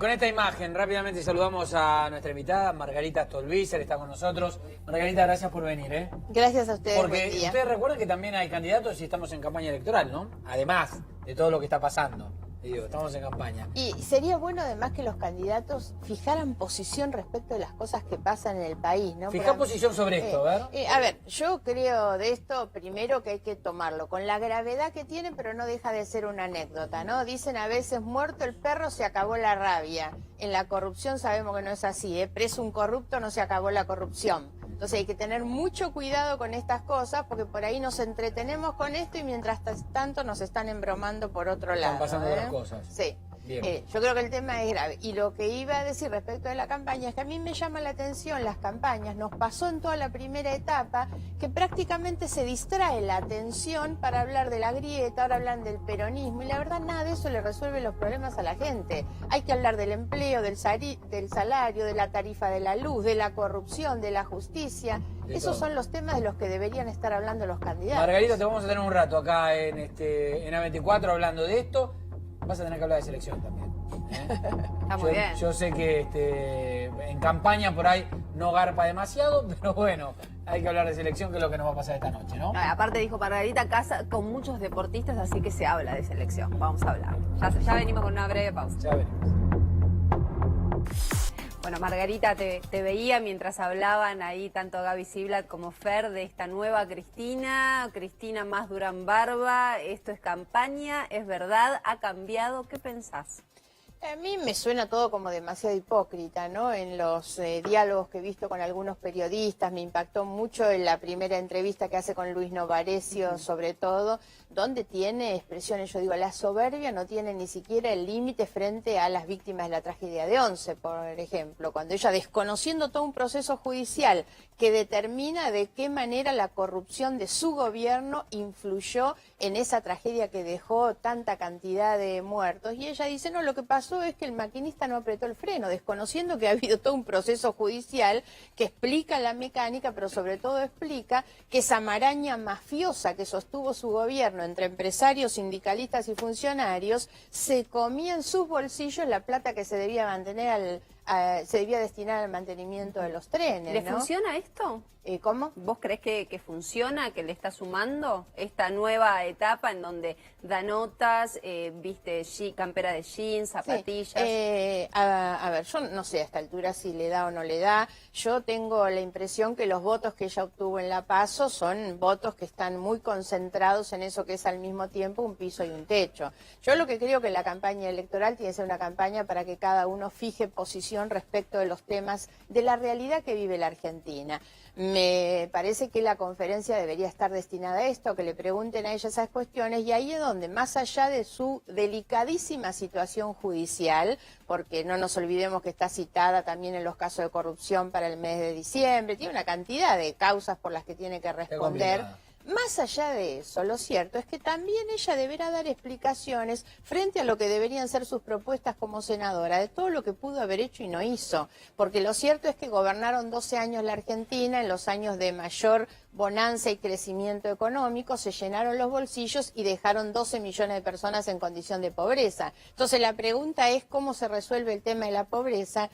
Con esta imagen rápidamente saludamos a nuestra invitada, Margarita Stolbizer, está con nosotros. Margarita, gracias por venir. Gracias a ustedes. Porque buen día. ustedes recuerdan que también hay candidatos y estamos en campaña electoral, ¿no? Además de todo lo que está pasando. Digo, estamos en campaña. Y sería bueno además que los candidatos fijaran posición respecto de las cosas que pasan en el país, ¿no? Fija posición sobre esto, a ver, yo creo de esto primero que hay que tomarlo con la gravedad que tiene, pero no deja de ser una anécdota, ¿no? Dicen a veces, muerto el perro se acabó la rabia. En la corrupción sabemos que no es así, ¿eh? Preso un corrupto no se acabó la corrupción. Entonces hay que tener mucho cuidado con estas cosas porque por ahí nos entretenemos con esto y mientras tanto nos están embromando por otro lado. Están pasando otras cosas. Sí. Yo creo que el tema es grave. Y lo que iba a decir respecto de la campaña es que a mí me llama la atención las campañas. Nos pasó en toda la primera etapa que prácticamente se distrae la atención para hablar de la grieta, ahora hablan del peronismo y la verdad nada de eso le resuelve los problemas a la gente. Hay que hablar del empleo, del salario, de la tarifa de la luz, de la corrupción, de la justicia. Esos son los temas de los que deberían estar hablando los candidatos. Margarita, te vamos a tener un rato acá en A24 hablando de esto. Vas a tener que hablar de selección también. Está muy bien. Yo sé que en campaña por ahí no garpa demasiado, pero bueno, hay que hablar de selección, que es lo que nos va a pasar esta noche, ¿no? Aparte dijo Margarita, casa con muchos deportistas, así que se habla de selección. Vamos a hablar. Ya venimos con una breve pausa. Ya veremos. Bueno, Margarita, te veía mientras hablaban ahí tanto Gaby Ziblatt como Fer de esta nueva Cristina más Durán Barba. Esto es campaña, es verdad, ha cambiado. ¿Qué pensás? A mí me suena todo como demasiado hipócrita, ¿no? En los diálogos que he visto con algunos periodistas, me impactó mucho en la primera entrevista que hace con Luis Novarecio, sobre todo, donde tiene expresiones, yo digo, la soberbia no tiene ni siquiera el límite frente a las víctimas de la tragedia de Once, por ejemplo, cuando ella, desconociendo todo un proceso judicial que determina de qué manera la corrupción de su gobierno influyó en esa tragedia que dejó tanta cantidad de muertos, y ella dice, no, lo que pasó es que el maquinista no apretó el freno, desconociendo que ha habido todo un proceso judicial que explica la mecánica, pero sobre todo explica que esa maraña mafiosa que sostuvo su gobierno entre empresarios, sindicalistas y funcionarios, se comía en sus bolsillos la plata que se debía mantener se debía destinar al mantenimiento de los trenes, ¿Le ¿no? funciona esto? ¿Cómo? ¿Vos crees que funciona, que le está sumando esta nueva etapa en donde da notas, viste campera de jeans, zapatillas? Sí. A ver, yo no sé a esta altura si le da o no le da. Yo tengo la impresión que los votos que ella obtuvo en La Paso son votos que están muy concentrados en eso que es al mismo tiempo un piso y un techo. Yo lo que creo que la campaña electoral tiene que ser una campaña para que cada uno fije posición respecto de los temas de la realidad que vive la Argentina. Me parece que la conferencia debería estar destinada a esto, que le pregunten a ella esas cuestiones, y ahí es donde, más allá de su delicadísima situación judicial, porque no nos olvidemos que está citada también en los casos de corrupción para el mes de diciembre, tiene una cantidad de causas por las que tiene que responder. Más allá de eso, lo cierto es que también ella deberá dar explicaciones frente a lo que deberían ser sus propuestas como senadora, de todo lo que pudo haber hecho y no hizo. Porque lo cierto es que gobernaron 12 años la Argentina, en los años de mayor bonanza y crecimiento económico, se llenaron los bolsillos y dejaron 12 millones de personas en condición de pobreza. Entonces la pregunta es cómo se resuelve el tema de la pobreza,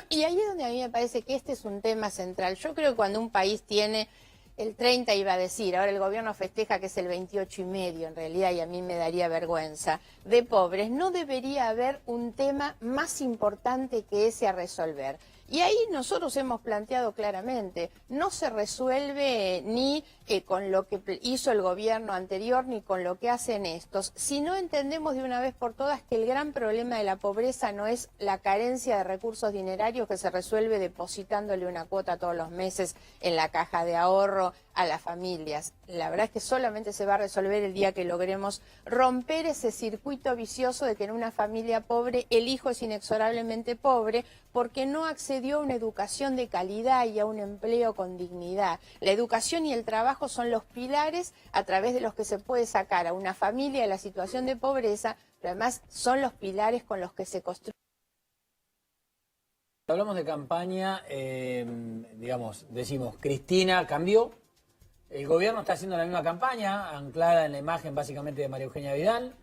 y ahí es donde a mí me parece que este es un tema central. Yo creo que cuando un país tiene el 30, iba a decir, ahora el gobierno festeja que es el 28,5 en realidad, y a mí me daría vergüenza, de pobres, no debería haber un tema más importante que ese a resolver. Y ahí nosotros hemos planteado claramente, no se resuelve ni con lo que hizo el gobierno anterior ni con lo que hacen estos, si no entendemos de una vez por todas que el gran problema de la pobreza no es la carencia de recursos dinerarios que se resuelve depositándole una cuota todos los meses en la caja de ahorro a las familias. La verdad es que solamente se va a resolver el día que logremos romper ese circuito vicioso de que en una familia pobre el hijo es inexorablemente pobre porque no accedió a una educación de calidad y a un empleo con dignidad. La educación y el trabajo son los pilares a través de los que se puede sacar a una familia de la situación de pobreza, pero además son los pilares con los que se construye. Hablamos de campaña, digamos, decimos, Cristina cambió, el gobierno está haciendo la misma campaña, anclada en la imagen básicamente de María Eugenia Vidal,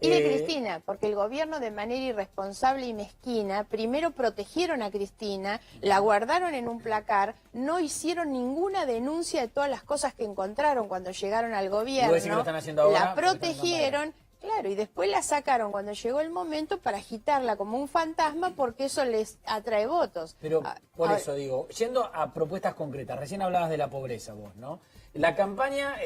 Y de Cristina, porque el gobierno de manera irresponsable y mezquina, primero protegieron a Cristina, la guardaron en un placar, no hicieron ninguna denuncia de todas las cosas que encontraron cuando llegaron al gobierno, que lo están haciendo ahora, la protegieron, claro, y después la sacaron cuando llegó el momento para agitarla como un fantasma porque eso les atrae votos. Pero por eso digo, yendo a propuestas concretas, recién hablabas de la pobreza vos, ¿no? La campaña,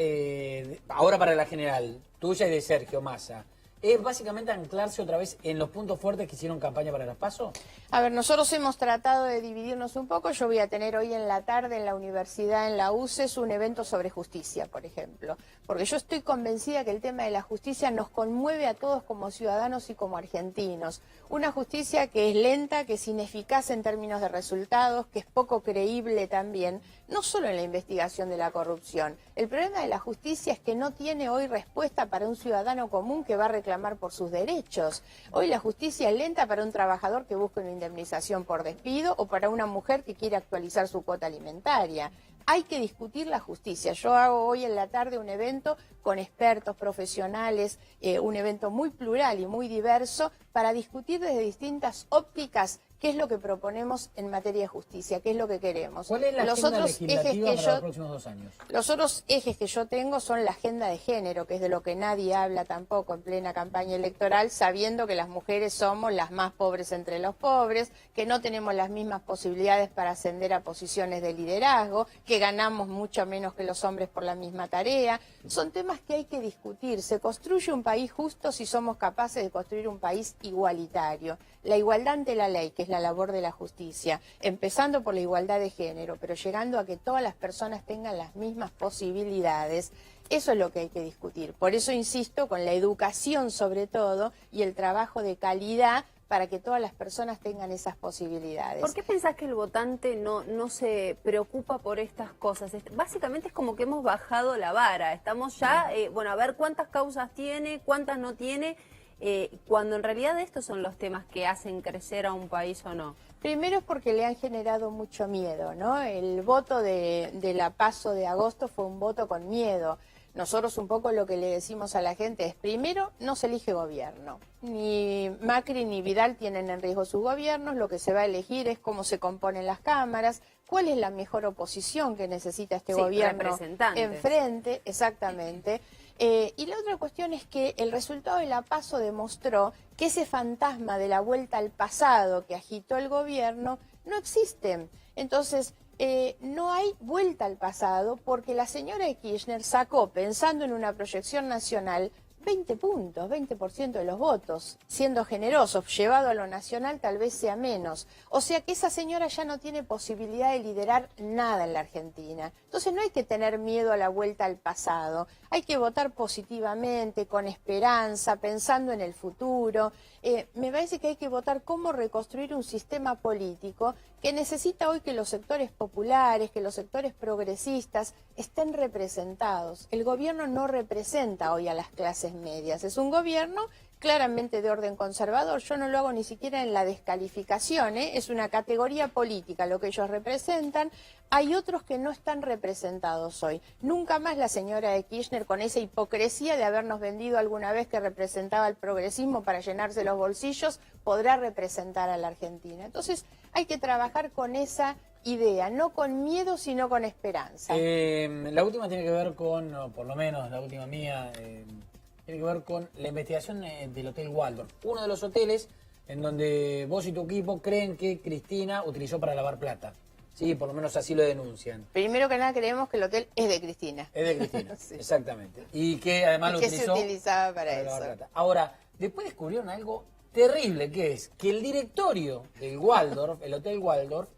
ahora para la general, tuya y de Sergio Massa, ¿es básicamente anclarse otra vez en los puntos fuertes que hicieron campaña para las PASO? A ver, nosotros hemos tratado de dividirnos un poco. Yo voy a tener hoy en la tarde en la universidad, en la UCES, un evento sobre justicia, por ejemplo. Porque yo estoy convencida que el tema de la justicia nos conmueve a todos como ciudadanos y como argentinos. Una justicia que es lenta, que es ineficaz en términos de resultados, que es poco creíble también, no solo en la investigación de la corrupción. El problema de la justicia es que no tiene hoy respuesta para un ciudadano común que va a reclamar por sus derechos. Hoy la justicia es lenta para un trabajador que busca una indemnización por despido o para una mujer que quiere actualizar su cuota alimentaria. Hay que discutir la justicia. Yo hago hoy en la tarde un evento con expertos, profesionales, un evento muy plural y muy diverso para discutir desde distintas ópticas qué es lo que proponemos en materia de justicia, qué es lo que queremos. ¿Cuál es la agenda legislativa para los próximos 2 años? Los otros ejes que yo tengo son la agenda de género, que es de lo que nadie habla tampoco en plena campaña electoral, sabiendo que las mujeres somos las más pobres entre los pobres, que no tenemos las mismas posibilidades para ascender a posiciones de liderazgo, que ganamos mucho menos que los hombres por la misma tarea. Son temas que hay que discutir. Se construye un país justo si somos capaces de construir un país igualitario. La igualdad ante la ley, que es la labor de la justicia, empezando por la igualdad de género, pero llegando a que todas las personas tengan las mismas posibilidades, eso es lo que hay que discutir. Por eso insisto con la educación sobre todo y el trabajo de calidad para que todas las personas tengan esas posibilidades. ¿Por qué pensás que el votante no se preocupa por estas cosas? Básicamente es como que hemos bajado la vara, estamos ya, a ver cuántas causas tiene, cuántas no tiene, cuando en realidad estos son los temas que hacen crecer a un país o no. Primero es porque le han generado mucho miedo, ¿no? El voto de la PASO de agosto fue un voto con miedo. Nosotros un poco lo que le decimos a la gente es, primero, no se elige gobierno. Ni Macri ni Vidal tienen en riesgo sus gobiernos, lo que se va a elegir es cómo se componen las cámaras, cuál es la mejor oposición que necesita este gobierno enfrente, exactamente. Y la otra cuestión es que el resultado de la PASO demostró que ese fantasma de la vuelta al pasado que agitó el gobierno no existe. Entonces, no hay vuelta al pasado porque la señora de Kirchner sacó, pensando en una proyección nacional, 20 puntos, 20% de los votos, siendo generosos, llevado a lo nacional tal vez sea menos. O sea que esa señora ya no tiene posibilidad de liderar nada en la Argentina. Entonces no hay que tener miedo a la vuelta al pasado, hay que votar positivamente, con esperanza, pensando en el futuro. Me parece que hay que votar cómo reconstruir un sistema político que necesita hoy que los sectores populares, que los sectores progresistas estén representados. El gobierno no representa hoy a las clases medias, es un gobierno claramente de orden conservador. Yo no lo hago ni siquiera en la descalificación, es una categoría política lo que ellos representan. Hay otros que no están representados hoy. Nunca más la señora de Kirchner, con esa hipocresía de habernos vendido alguna vez que representaba el progresismo para llenarse los bolsillos, podrá representar a la Argentina. Entonces hay que trabajar con esa idea, no con miedo, sino con esperanza. La última tiene que ver con, o por lo menos la última mía, tiene que ver con la investigación del Hotel Waldorf. Uno de los hoteles en donde vos y tu equipo creen que Cristina utilizó para lavar plata. Sí, por lo menos así lo denuncian. Primero que nada creemos que el hotel es de Cristina. Es de Cristina, sí. Exactamente. Y que además lo utilizó se utilizaba para eso. lavar plata. Ahora, después descubrieron algo terrible, que es que el directorio del Waldorf, el Hotel Waldorf,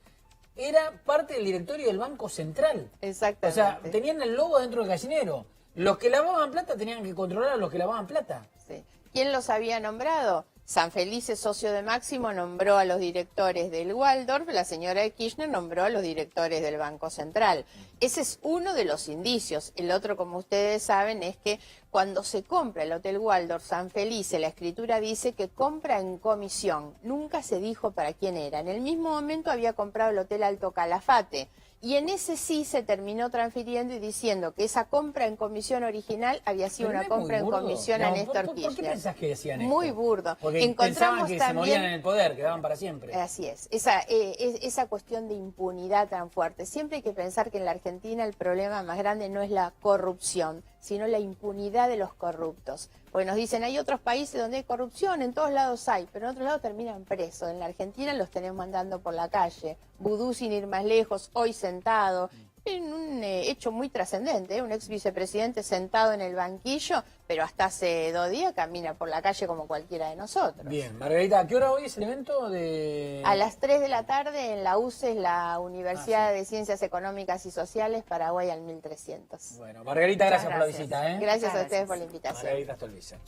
era parte del directorio del Banco Central. Exactamente. O sea, tenían el logo dentro del gallinero. Los que lavaban plata tenían que controlar a los que lavaban plata. Sí. ¿Quién los había nombrado? Sanfelice, socio de Máximo, nombró a los directores del Waldorf, la señora de Kirchner nombró a los directores del Banco Central. Ese es uno de los indicios. El otro, como ustedes saben, es que Cuando se compra el Hotel Waldorf San Felice, la escritura dice que compra en comisión. Nunca se dijo para quién era. En el mismo momento había comprado el Hotel Alto Calafate. Y en ese sí se terminó transfiriendo y diciendo que esa compra en comisión original había sido Pero una no es compra en muy burdo. comisión No, a Néstor ¿por qué Kirchner. pensás que decían esto? Muy burdo. Porque pensaban que se morían en el poder, quedaban para siempre. Así es. Esa cuestión de impunidad tan fuerte. Siempre hay que pensar que en la Argentina el problema más grande no es la corrupción, sino la impunidad de los corruptos. Porque nos dicen, hay otros países donde hay corrupción, en todos lados hay, pero en otros lados terminan presos. En la Argentina los tenemos andando por la calle. Vudú, sin ir más lejos, hoy sentado. En un hecho muy trascendente, un ex vicepresidente sentado en el banquillo, pero hasta hace 2 días camina por la calle como cualquiera de nosotros. Bien, Margarita, ¿a qué hora hoy es el evento de...? A las 3 de la tarde en la UCES, la Universidad de Ciencias Económicas y Sociales, Paraguay al 1300. Bueno, Margarita, gracias por la gracias. visita, ¿eh? Gracias a Muchas ustedes gracias. por la invitación. Margarita Stolbizer.